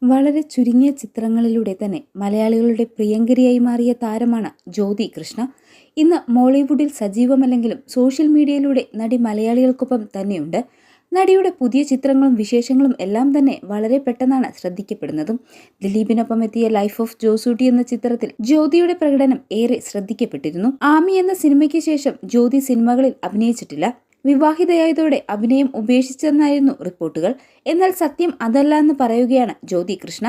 വളരെ ചുരുങ്ങിയ ചിത്രങ്ങളിലൂടെ തന്നെ മലയാളികളുടെ പ്രിയങ്കരിയായി മാറിയ താരമാണ് ജ്യോതി കൃഷ്ണ. ഇന്ന് മോളിവുഡിൽ സജീവമല്ലെങ്കിലും സോഷ്യൽ മീഡിയയിലൂടെ നടി മലയാളികൾക്കൊപ്പം തന്നെയുണ്ട്. നടിയുടെ പുതിയ ചിത്രങ്ങളും വിശേഷങ്ങളും എല്ലാം തന്നെ വളരെ പെട്ടെന്നാണ് ശ്രദ്ധിക്കപ്പെടുന്നതും. ദിലീപിനൊപ്പം എത്തിയ ലൈഫ് ഓഫ് ജോസൂട്ടി എന്ന ചിത്രത്തിൽ ജ്യോതിയുടെ പ്രകടനം ഏറെ ശ്രദ്ധിക്കപ്പെട്ടിരുന്നു. ആമി എന്ന സിനിമയ്ക്ക് ശേഷം ജ്യോതി സിനിമകളിൽ അഭിനയിച്ചിട്ടില്ല. വിവാഹിതയായതോടെ അഭിനയം ഉപേക്ഷിച്ചെന്നായിരുന്നു റിപ്പോർട്ടുകൾ. എന്നാൽ സത്യം അതല്ല എന്ന് പറയുകയാണ് ജ്യോതി കൃഷ്ണ.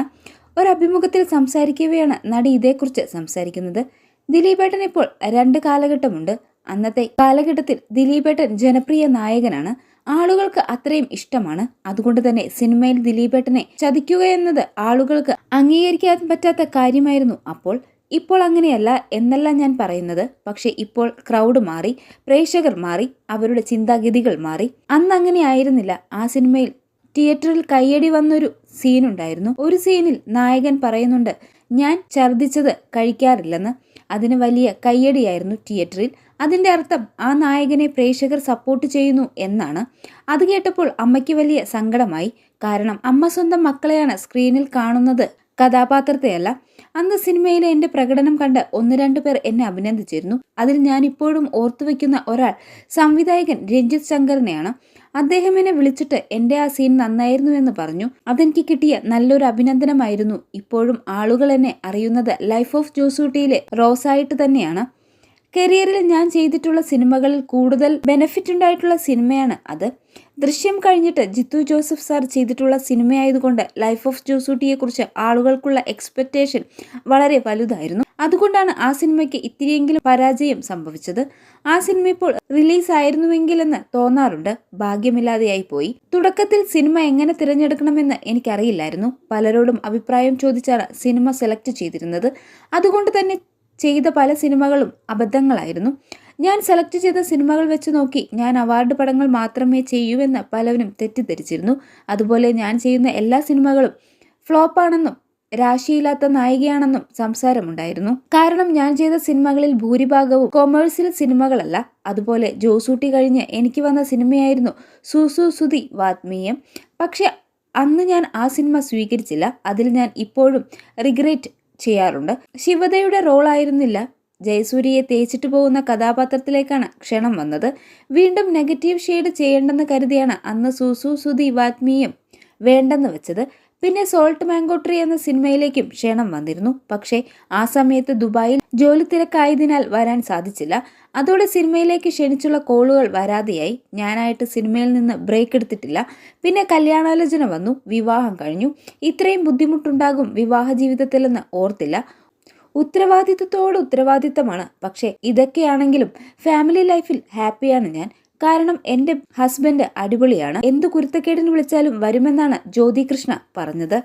ഒരഭിമുഖത്തിൽ സംസാരിക്കവെയാണ് നടി ഇതേക്കുറിച്ച് സംസാരിക്കുന്നത്. ദിലീപേട്ടൻ ഇപ്പോൾ 2 കാലഘട്ടമുണ്ട്. അന്നത്തെ കാലഘട്ടത്തിൽ ദിലീപേട്ടൻ ജനപ്രിയ നായകനാണ്. ആളുകൾക്ക് അത്രയും ഇഷ്ടമാണ്. അതുകൊണ്ട് തന്നെ സിനിമയിൽ ദിലീപേട്ടനെ ചതിക്കുകയെന്നത് ആളുകൾക്ക് അംഗീകരിക്കാൻ പറ്റാത്ത കാര്യമായിരുന്നു അപ്പോൾ. ഇപ്പോൾ അങ്ങനെയല്ല എന്നല്ല ഞാൻ പറയുന്നത്. പക്ഷെ ഇപ്പോൾ ക്രൗഡ് മാറി, പ്രേക്ഷകർ മാറി, അവരുടെ ചിന്താഗതികൾ മാറി. അന്ന് അങ്ങനെ ആയിരുന്നില്ല. ആ സിനിമയിൽ തിയേറ്ററിൽ കയ്യടി വന്നൊരു സീനുണ്ടായിരുന്നു. ഒരു സീനിൽ നായകൻ പറയുന്നുണ്ട്, ഞാൻ ഛർദിച്ചത് കഴിക്കാറില്ലെന്ന്. അതിന് വലിയ കയ്യടിയായിരുന്നു തിയേറ്ററിൽ. അതിന്റെ അർത്ഥം ആ നായകനെ പ്രേക്ഷകർ സപ്പോർട്ട് ചെയ്യുന്നു എന്നാണ്. അത് കേട്ടപ്പോൾ അമ്മയ്ക്ക് വലിയ സങ്കടമായി. കാരണം അമ്മ സ്വന്തം മക്കളെയാണ് സ്ക്രീനിൽ കാണുന്നത്, കഥാപാത്രത്തെയല്ല. അന്ന് സിനിമയിലെ എന്റെ പ്രകടനം കണ്ട് 1-2 പേർ എന്നെ അഭിനന്ദിച്ചിരുന്നു. അതിൽ ഞാൻ ഇപ്പോഴും ഓർത്തുവെക്കുന്ന ഒരാൾ സംവിധായകൻ രഞ്ജിത്ത് ശങ്കറിനെയാണ്. അദ്ദേഹം എന്നെ വിളിച്ചിട്ട് എന്റെ ആ സീൻ നന്നായിരുന്നു എന്ന് പറഞ്ഞു. അതെനിക്ക് കിട്ടിയ നല്ലൊരു അഭിനന്ദനമായിരുന്നു. ഇപ്പോഴും ആളുകൾ എന്നെ അറിയുന്നത് ലൈഫ് ഓഫ് ജോസൂട്ടിയിലെ റോസായിട്ട് തന്നെയാണ്. കരിയറിൽ ഞാൻ ചെയ്തിട്ടുള്ള സിനിമകളിൽ കൂടുതൽ ബെനിഫിറ്റ് ഉണ്ടായിട്ടുള്ള സിനിമയാണ് അത്. ദൃശ്യം കഴിഞ്ഞിട്ട് ജിത്തു ജോസഫ് സാർ ചെയ്തിട്ടുള്ള സിനിമയായതുകൊണ്ട് ലൈഫ് ഓഫ് ജോസൂട്ടിയെ കുറിച്ച് ആളുകൾക്കുള്ള എക്സ്പെക്ടേഷൻ വളരെ വലുതായിരുന്നു. അതുകൊണ്ടാണ് ആ സിനിമയ്ക്ക് ഇത്തിരിയെങ്കിലും പരാജയം സംഭവിച്ചത്. ആ സിനിമ ഇപ്പോൾ റിലീസ് ആയിരുന്നുവെങ്കിലെന്ന് തോന്നാറുണ്ട്. ഭാഗ്യമില്ലാതെയായി പോയി. തുടക്കത്തിൽ സിനിമ എങ്ങനെ തിരഞ്ഞെടുക്കണമെന്ന് എനിക്കറിയില്ലായിരുന്നു. പലരോടും അഭിപ്രായം ചോദിച്ചാണ് സിനിമ സെലക്ട് ചെയ്തിരുന്നത്. അതുകൊണ്ട് തന്നെ ചെയ്ത പല സിനിമകളും അബദ്ധങ്ങളായിരുന്നു. ഞാൻ സെലക്ട് ചെയ്ത സിനിമകൾ വെച്ച് നോക്കി ഞാൻ അവാർഡ് പടങ്ങൾ മാത്രമേ ചെയ്യൂവെന്ന് പലവരും തെറ്റിദ്ധരിച്ചിരുന്നു. അതുപോലെ ഞാൻ ചെയ്യുന്ന എല്ലാ സിനിമകളും ഫ്ലോപ്പാണെന്നും രാശിയില്ലാത്ത നായികയാണെന്നും സംസാരമുണ്ടായിരുന്നു. കാരണം ഞാൻ ചെയ്ത സിനിമകളിൽ ഭൂരിഭാഗവും കൊമേഴ്സ്യൽ സിനിമകളല്ല. അതുപോലെ ജോസൂട്ടി കഴിഞ്ഞ് എനിക്ക് വന്ന സിനിമയായിരുന്നു സൂസു സുധി വാത്മീയം. പക്ഷെ അന്ന് ഞാൻ ആ സിനിമ സ്വീകരിച്ചില്ല. അതിൽ ഞാൻ ഇപ്പോഴും റിഗ്രറ്റ് ചെയ്യാറുണ്ട്. ശിവതയുടെ റോളായിരുന്നില്ല. ജയസൂര്യയെ തേച്ചിട്ട് പോകുന്ന കഥാപാത്രത്തിലേക്കാണ് ക്ഷണം വന്നത്. വീണ്ടും നെഗറ്റീവ് ഷെയ്ഡ് ചെയ്യേണ്ടെന്ന് കരുതിയാണ് അന്ന് സൂസു സുധി വാത്മീയം വേണ്ടെന്ന് വെച്ചത്. പിന്നെ സോൾട്ട് മാംഗോ ട്രീ എന്ന സിനിമയിലേക്കും ക്ഷണം വന്നിരുന്നു. പക്ഷേ ആ സമയത്ത് ദുബായിൽ ജോലി തിരക്കായതിനാൽ വരാൻ സാധിച്ചില്ല. അതോടെ സിനിമയിലേക്ക് ക്ഷണിച്ചുള്ള കോളുകൾ വരാതെയായി. ഞാനായിട്ട് സിനിമയിൽ നിന്ന് ബ്രേക്ക് എടുത്തിട്ടില്ല. പിന്നെ കല്യാണാലോചന വന്നു, വിവാഹം കഴിഞ്ഞു. ഇത്രയും ബുദ്ധിമുട്ടുണ്ടാകും വിവാഹ ജീവിതത്തിലെന്ന് ഓർത്തില്ല. ഉത്തരവാദിത്തമാണ്. പക്ഷേ ഇതൊക്കെയാണെങ്കിലും ഫാമിലി ലൈഫിൽ ഹാപ്പിയാണ് ഞാൻ. കാരണം എന്റെ ഹസ്ബൻഡ് അടിപൊളിയാണ്. എന്തു കുരുത്തക്കേടിന് വിളിച്ചാലും വരുമെന്നാണ് ജ്യോതി കൃഷ്ണ പറഞ്ഞത്.